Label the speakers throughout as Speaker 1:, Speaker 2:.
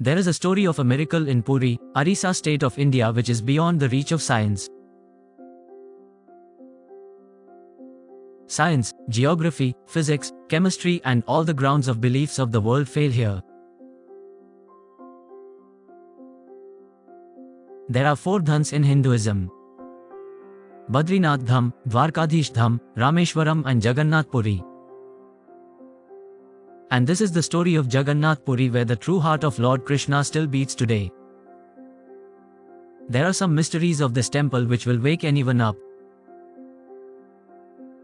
Speaker 1: There is a story of a miracle in Puri, Odisha state of India which is beyond the reach of science. Science, geography, physics, chemistry and all the grounds of beliefs of the world fail here. There are 4 dhams in Hinduism: Badrinath Dham, Dwarkadhish Dham, Rameshwaram and Jagannath Puri. And this is the story of Jagannath Puri, where the true heart of Lord Krishna still beats today. There are some mysteries of this temple which will wake anyone up.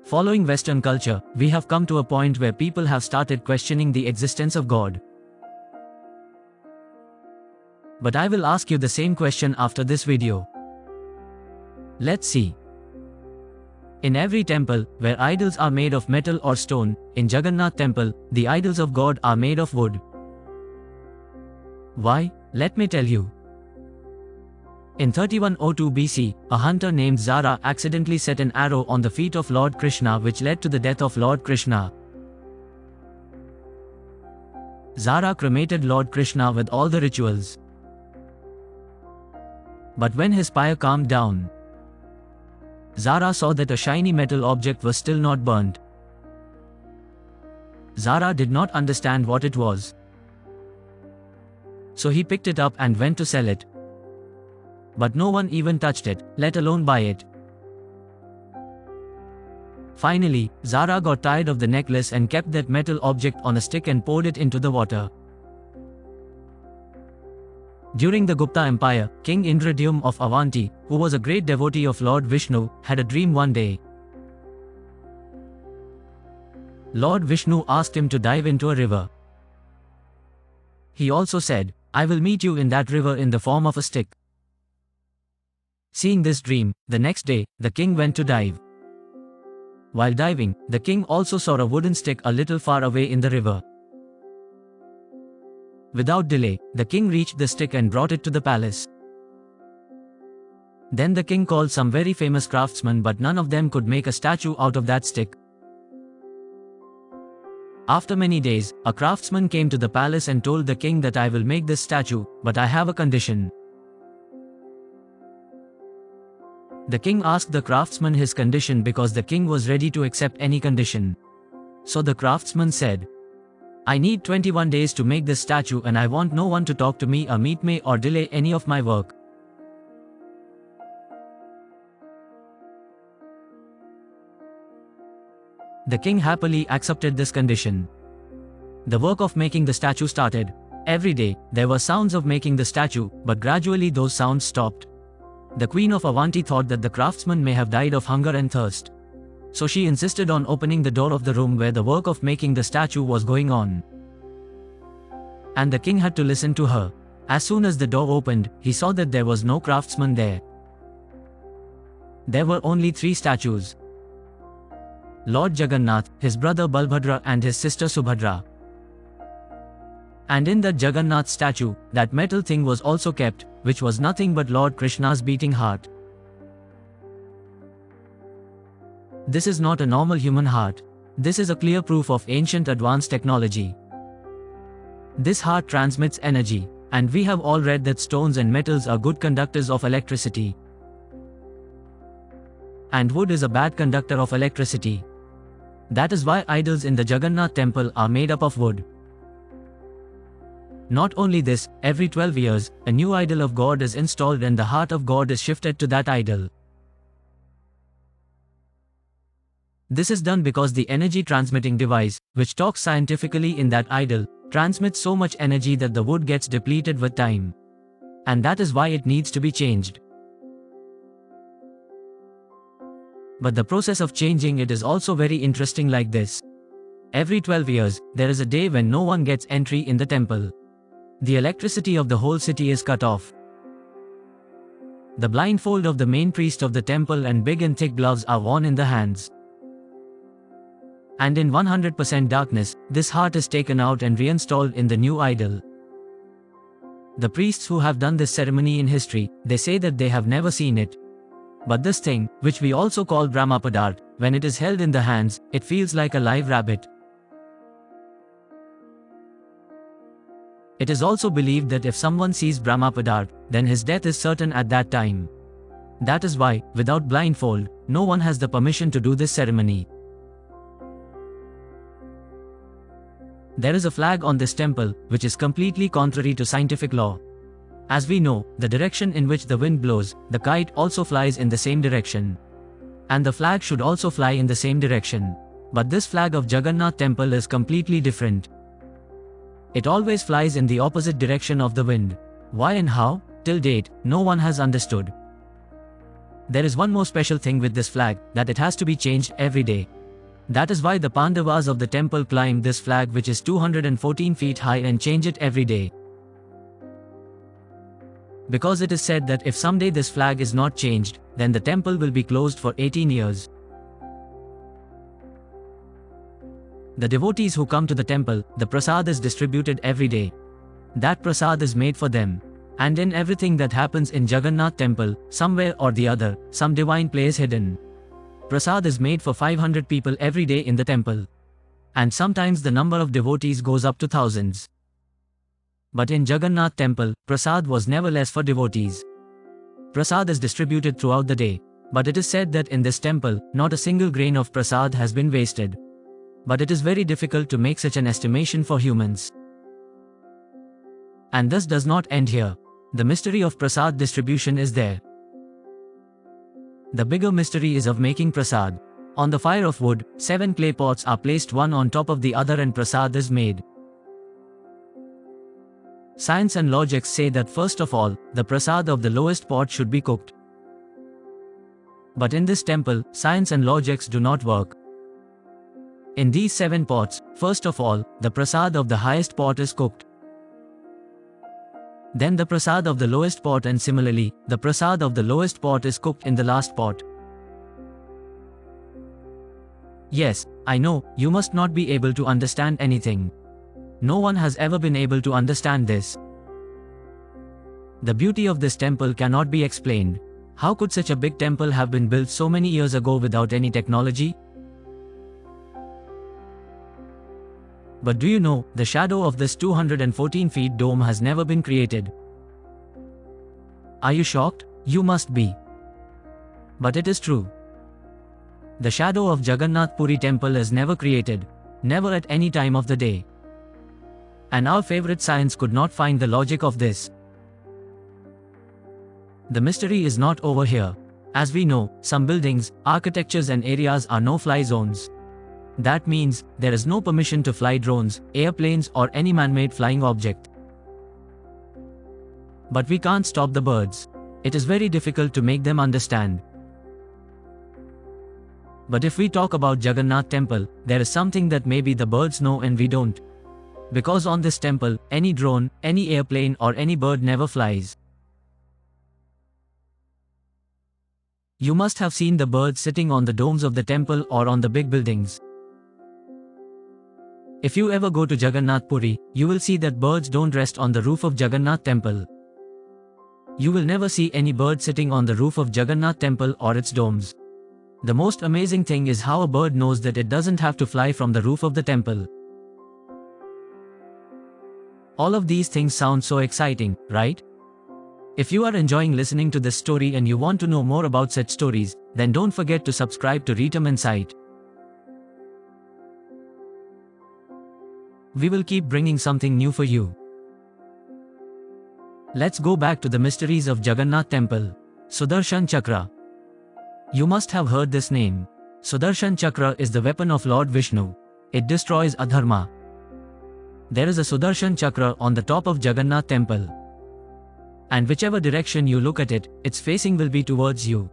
Speaker 1: Following Western culture, we have come to a point where people have started questioning the existence of God. But I will ask you the same question after this video. Let's see. In every temple, where idols are made of metal or stone, in Jagannath temple, the idols of God are made of wood. Why? Let me tell you. In 3102 BC, a hunter named Zara accidentally set an arrow on the feet of Lord Krishna, which led to the death of Lord Krishna. Zara cremated Lord Krishna with all the rituals. But when his pyre calmed down, Zara saw that a shiny metal object was still not burnt. Zara did not understand what it was. So he picked it up and went to sell it. But no one even touched it, let alone buy it. Finally, Zara got tired of the necklace and kept that metal object on a stick and poured it into the water. During the Gupta Empire, King Indradyumna of Avanti, who was a great devotee of Lord Vishnu, had a dream one day. Lord Vishnu asked him to dive into a river. He also said, "I will meet you in that river in the form of a stick." Seeing this dream, the next day, the king went to dive. While diving, the king also saw a wooden stick a little far away in the river. Without delay, the king reached the stick and brought it to the palace. Then the king called some very famous craftsmen, but none of them could make a statue out of that stick. After many days, a craftsman came to the palace and told the king that I will make this statue, but I have a condition. The king asked the craftsman his condition because the king was ready to accept any condition. So the craftsman said, "I need 21 days to make this statue and I want no one to talk to me or meet me or delay any of my work." The king happily accepted this condition. The work of making the statue started. Every day, there were sounds of making the statue, but gradually those sounds stopped. The queen of Avanti thought that the craftsman may have died of hunger and thirst. So she insisted on opening the door of the room where the work of making the statue was going on. And the king had to listen to her. As soon as the door opened, he saw that there was no craftsman there. There were only 3 statues: Lord Jagannath, his brother Balbhadra and his sister Subhadra. And in that Jagannath statue, that metal thing was also kept, which was nothing but Lord Krishna's beating heart. This is not a normal human heart. This is a clear proof of ancient advanced technology. This heart transmits energy, and we have all read that stones and metals are good conductors of electricity. And wood is a bad conductor of electricity. That is why idols in the Jagannath temple are made up of wood. Not only this, every 12 years, a new idol of God is installed and the heart of God is shifted to that idol. This is done because the energy transmitting device, which talks scientifically in that idol, transmits so much energy that the wood gets depleted with time. And that is why it needs to be changed. But the process of changing it is also very interesting like this. Every 12 years, there is a day when no one gets entry in the temple. The electricity of the whole city is cut off. The blindfold of the main priest of the temple and big and thick gloves are worn in the hands. And in 100% darkness, this heart is taken out and reinstalled in the new idol. The priests who have done this ceremony in history, they say that they have never seen it. But this thing, which we also call Brahmapadart, when it is held in the hands, it feels like a live rabbit. It is also believed that if someone sees Brahmapadar, then his death is certain at that time. That is why, without blindfold, no one has the permission to do this ceremony. There is a flag on this temple, which is completely contrary to scientific law. As we know, the direction in which the wind blows, the kite also flies in the same direction. And the flag should also fly in the same direction. But this flag of Jagannath temple is completely different. It always flies in the opposite direction of the wind. Why and how? Till date, no one has understood. There is one more special thing with this flag, that it has to be changed every day. That is why the Pandavas of the temple climb this flag, which is 214 feet high, and change it every day. Because it is said that if someday this flag is not changed, then the temple will be closed for 18 years. The devotees who come to the temple, the prasad is distributed every day. That prasad is made for them. And in everything that happens in Jagannath temple, somewhere or the other, some divine play is hidden. Prasad is made for 500 people every day in the temple. And sometimes the number of devotees goes up to thousands. But in Jagannath temple, prasad was never less for devotees. Prasad is distributed throughout the day. But it is said that in this temple, not a single grain of prasad has been wasted. But it is very difficult to make such an estimation for humans. And this does not end here. The mystery of prasad distribution is there. The bigger mystery is of making prasad. On the fire of wood, 7 clay pots are placed one on top of the other and prasad is made. Science and logic say that first of all, the prasad of the lowest pot should be cooked. But in this temple, science and logics do not work. In these 7 pots, first of all, the prasad of the highest pot is cooked. Then the prasad of the lowest pot, and similarly, the prasad of the lowest pot is cooked in the last pot. Yes, I know, you must not be able to understand anything. No one has ever been able to understand this. The beauty of this temple cannot be explained. How could such a big temple have been built so many years ago without any technology? But do you know, the shadow of this 214 feet dome has never been created. Are you shocked? You must be. But it is true. The shadow of Jagannath Puri temple is never created. Never at any time of the day. And our favorite science could not find the logic of this. The mystery is not over here. As we know, some buildings, architectures and areas are no-fly zones. That means, there is no permission to fly drones, airplanes or any man-made flying object. But we can't stop the birds. It is very difficult to make them understand. But if we talk about Jagannath temple, there is something that maybe the birds know and we don't. Because on this temple, any drone, any airplane or any bird never flies. You must have seen the birds sitting on the domes of the temple or on the big buildings. If you ever go to Jagannath Puri, you will see that birds don't rest on the roof of Jagannath temple. You will never see any bird sitting on the roof of Jagannath temple or its domes. The most amazing thing is how a bird knows that it doesn't have to fly from the roof of the temple. All of these things sound so exciting, right? If you are enjoying listening to this story and you want to know more about such stories, then don't forget to subscribe to Rhythm Insight. We will keep bringing something new for you. Let's go back to the mysteries of Jagannath temple. Sudarshan Chakra. You must have heard this name. Sudarshan Chakra is the weapon of Lord Vishnu. It destroys adharma. There is a Sudarshan Chakra on the top of Jagannath temple. And whichever direction you look at it, its facing will be towards you.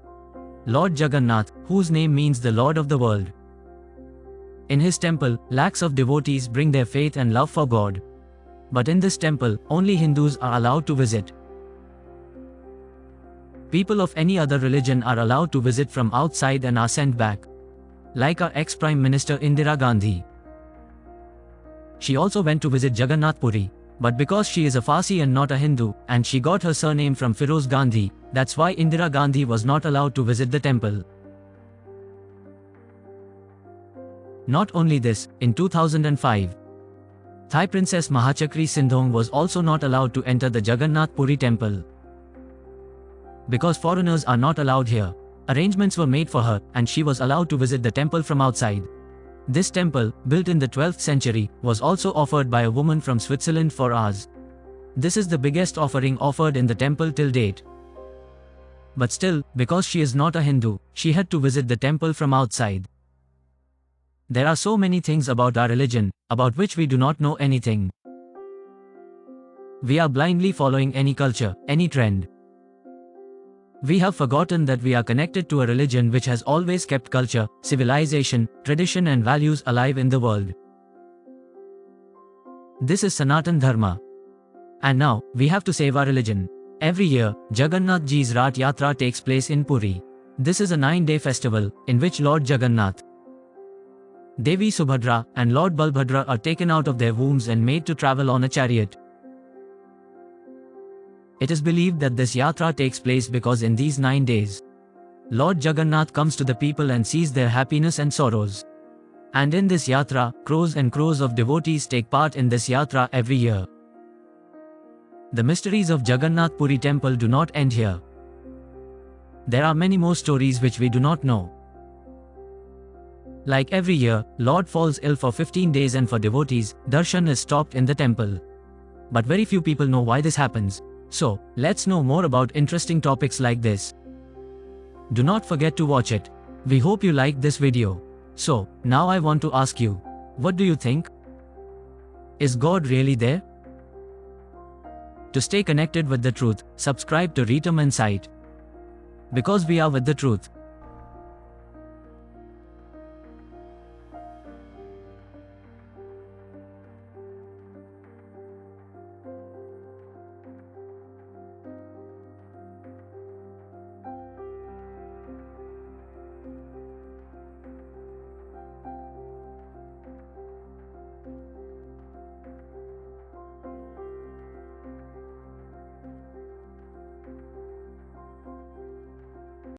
Speaker 1: Lord Jagannath, whose name means the Lord of the world. In his temple, lakhs of devotees bring their faith and love for God. But in this temple, only Hindus are allowed to visit. People of any other religion are allowed to visit from outside and are sent back. Like our ex-Prime Minister Indira Gandhi. She also went to visit Jagannath Puri. But because she is a Farsi and not a Hindu, and she got her surname from Firoz Gandhi, that's why Indira Gandhi was not allowed to visit the temple. Not only this, in 2005, Thai princess Mahachakri Sindhong was also not allowed to enter the Jagannath Puri temple. Because foreigners are not allowed here, arrangements were made for her and she was allowed to visit the temple from outside. This temple, built in the 12th century, was also offered by a woman from Switzerland for hours. This is the biggest offering offered in the temple till date. But still, because she is not a Hindu, she had to visit the temple from outside. There are so many things about our religion, about which we do not know anything. We are blindly following any culture, any trend. We have forgotten that we are connected to a religion which has always kept culture, civilization, tradition and values alive in the world. This is Sanatan Dharma. And now, we have to save our religion. Every year, Jagannath Ji's Rath Yatra takes place in Puri. This is a 9-day festival, in which Lord Jagannath, Devi Subhadra, and Lord Balbhadra are taken out of their wombs and made to travel on a chariot. It is believed that this yatra takes place because in these 9 days, Lord Jagannath comes to the people and sees their happiness and sorrows. And in this yatra, crores and crores of devotees take part in this yatra every year. The mysteries of Jagannath Puri temple do not end here. There are many more stories which we do not know. Like every year, Lord falls ill for 15 days and for devotees, darshan is stopped in the temple. But very few people know why this happens. So, let's know more about interesting topics like this. Do not forget to watch it. We hope you liked this video. So, now I want to ask you, what do you think? Is God really there? To stay connected with the truth, subscribe to Ritam Insight. Because we are with the truth.